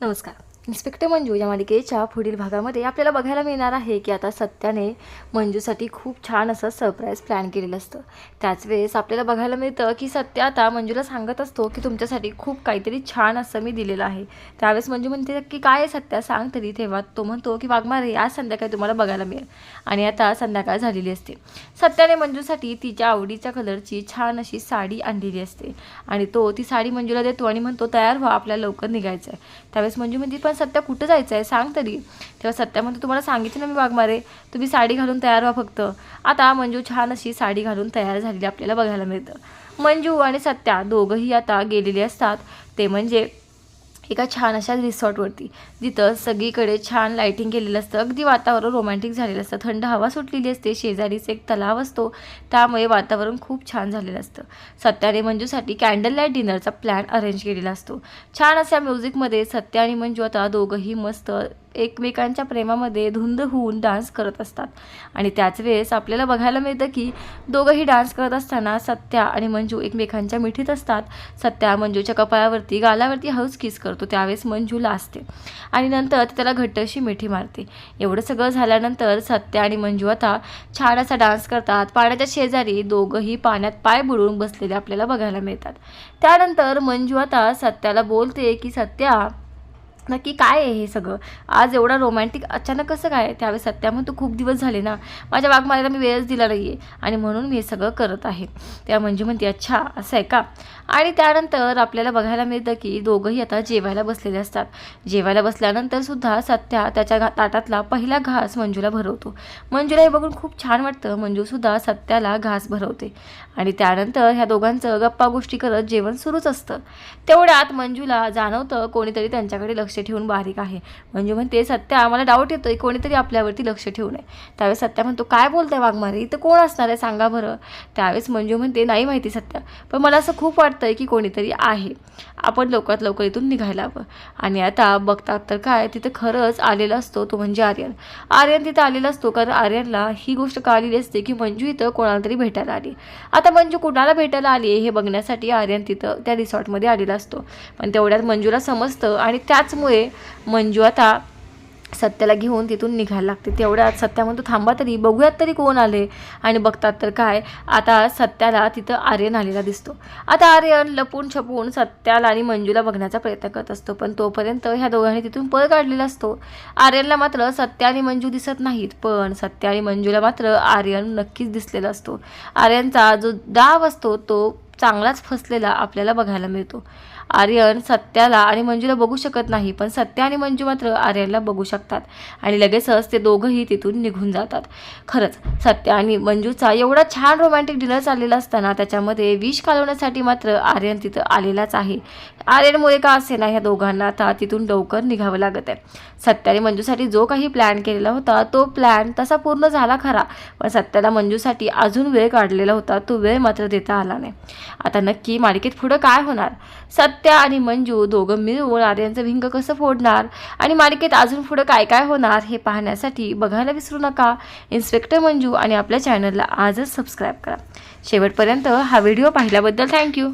नमस्कार. इन्स्पेक्टर मंजू या मालिकेच्या पुढील भागामध्ये आपल्याला बघायला मिळणार आहे की आता सत्याने मंजूसाठी खूप छान असं सरप्राईज प्लॅन केलेलं असतं. त्याच वेळेस आपल्याला बघायला मिळतं की सत्या आता मंजूला सांगत असतो की तुमच्यासाठी खूप काहीतरी छान असं मी दिलेलं आहे. त्यावेळेस मंजू म्हणते की काय आहे सत्या, सांग तरी. तेव्हा तो म्हणतो की वाघमारे आज संध्याकाळी तुम्हाला बघायला मिळेल. आणि आता संध्याकाळ झालेली असते. सत्याने मंजूसाठी तिच्या आवडीच्या कलरची छान अशी साडी आणलेली असते आणि तो ती साडी मंजूला देतो आणि म्हणतो तयार व्हा, आपल्याला लवकर निघायचं आहे. त्यावेळेस मंजू म्हणते पण सत्या कुठं जायचं आहे सांग तरी. तेव्हा सत्या म्हणतो तुम्हाला सांगितलं ना मी वाघमारे, तुम्ही साडी घालून तयार व्हा फक्त. आता मंजू छान अशी साडी घालून तयार झालेली आपल्याला बघायला मिळतं. मंजू आणि सत्या दोघंही आता गेलेले असतात ते म्हणजे एका छान अशा रिसॉर्टवरती, जिथं सगळीकडे छान लाईटिंग केलेलं असतं. अगदी वातावरण रोमॅन्टिक झालेलं असतं. थंड हवा सुटलेली असते. शेजारीच एक तलाव असतो, त्यामुळे वातावरण खूप छान झालेलं असतं. सत्याने मंजूसाठी कॅन्डल लाईट डिनरचा प्लॅन अरेंज केलेला असतो. छान अशा म्युझिकमध्ये सत्या आणि मंजू आता दोघंही मस्त एकमेकांच्या प्रेमामध्ये धुंद होऊन डान्स करत असतात. आणि त्याच वेळेस आपल्याला बघायला मिळतं की दोघंही डान्स करत असताना सत्या आणि मंजू एकमेकांच्या मिठीत असतात. सत्या मंजूच्या कपाळावरती गालावरती हळूच किस करतो. त्यावेळेस मंजू लाजते आणि नंतर त्याला घट्ट अशी मिठी मारते. एवढं सगळं झाल्यानंतर सत्या आणि मंजू आता छान असा डान्स करतात. पाण्याच्या शेजारी दोघंही पाण्यात पाय बुडवून बसलेले आपल्याला बघायला मिळतात. त्यानंतर मंजू आता सत्याला बोलते की सत्या नक्की काय आहे हे सगळं, आज एवढा रोमॅन्टिक अचानक कसं काय. त्यावेळेस सत्या म्हणतो खूप दिवस झाले ना, माझ्या वाघमारेला मी वेळच दिला नाही आहे आणि म्हणून मी हे सगळं करत आहे. त्या मंजू म्हणते अच्छा असं आहे का. आणि त्यानंतर आपल्याला बघायला मिळतं की दोघंही आता जेवायला बसलेले असतात. जेवायला बसल्यानंतर सुद्धा सत्या त्याच्या ताटातला पहिला घास मंजूला भरवतो. मंजूला हे बघून खूप छान वाटतं. मंजूसुद्धा सत्याला घास भरवते आणि त्यानंतर ह्या दोघांचं गप्पा गोष्टी करत जेवण सुरूच असतं. तेवढ्यात मंजूला जाणवतं कोणीतरी त्यांच्याकडे लक्ष ठेवून बारीक आहे. मंजू म्हणते सत्या आम्हाला डाऊट येतोय कोणीतरी आपल्यावरती लक्ष ठेवून आहे. त्यावेळेस सत्या म्हणतो काय बोलताय वाघमारे, इथं कोण असणार आहे सांगा बरं. त्यावेळेस मंजू म्हणते नाही माहिती सत्या, पण मला असं खूप वाटतंय की कोणीतरी आहे, आपण लवकरात लवकर इथून निघायला हवं. आणि आता बघतात तर काय तिथं खरंच आलेला असतो तो म्हणजे आर्यन तिथं आलेला असतो. कारण आर्यनला ही गोष्ट कळालेली असते की मंजू इथं कोणाला तरी भेटायला आली. आता मंजू कुणाला भेटायला आली हे बघण्यासाठी आर्यन तिथं त्या रिसॉर्टमध्ये आलेला असतो. पण तेवढ्यात मंजूला समजतं आणि त्याचमुळे मंजू आता सत्याला घेऊन तिथून निघायला लागते. तेवढ्यात सत्या म्हणतो थांबा तरी, बघूयात तरी कोण आले. आणि बघतात तर काय आता सत्याला तिथं आर्यन आलेला दिसतो. आता आर्यन लपून छपून सत्याला आणि मंजूला बघण्याचा प्रयत्न करत असतो, पण तोपर्यंत ह्या दोघांनी तिथून पळ काढलेला असतो. आर्यनला मात्र सत्या आणि मंजू दिसत नाहीत, पण सत्या आणि मंजूला मात्र आर्यन नक्कीच दिसलेला असतो. आर्यनचा जो डाव असतो तो चांगलाच फसलेला आपल्याला बघायला मिळतो. आर्यन सत्याला आणि मंजूला बघू शकत नाही, पण सत्या आणि मंजू मात्र आर्यनला बघू शकतात आणि लगेचच ते दोघंही तिथून निघून जातात. खरंच सत्या आणि मंजूचा एवढा छान रोमॅन्टिक डिनर चाललेला असताना त्याच्यामध्ये विष घालवण्यासाठी मात्र आर्यन तिथं आलेलाच आहे. आर्यनमुळे का असे ना ह्या दोघांना आता तिथून लवकर निघावं लागत आहे. सत्या आणि मंजूसाठी जो काही प्लॅन केलेला होता तो प्लॅन तसा पूर्ण झाला खरा, पण सत्याला मंजूसाठी अजून वेळ काढलेला होता, तो वेळ मात्र देता आला नाही. आता नक्की मालिकेत पुढं काय होणार, सत्या आणि मंजू दोघं मिळून आर्यनचं भिंग कसं फोडणार आणि मालिकेत अजून पुढं काय काय होणार हे पाहण्यासाठी बघायला विसरू नका इन्स्पेक्टर मंजू आणि आपल्या चॅनलला आजच सबस्क्राईब करा. शेवटपर्यंत हा व्हिडिओ पाहिल्याबद्दल थँक्यू.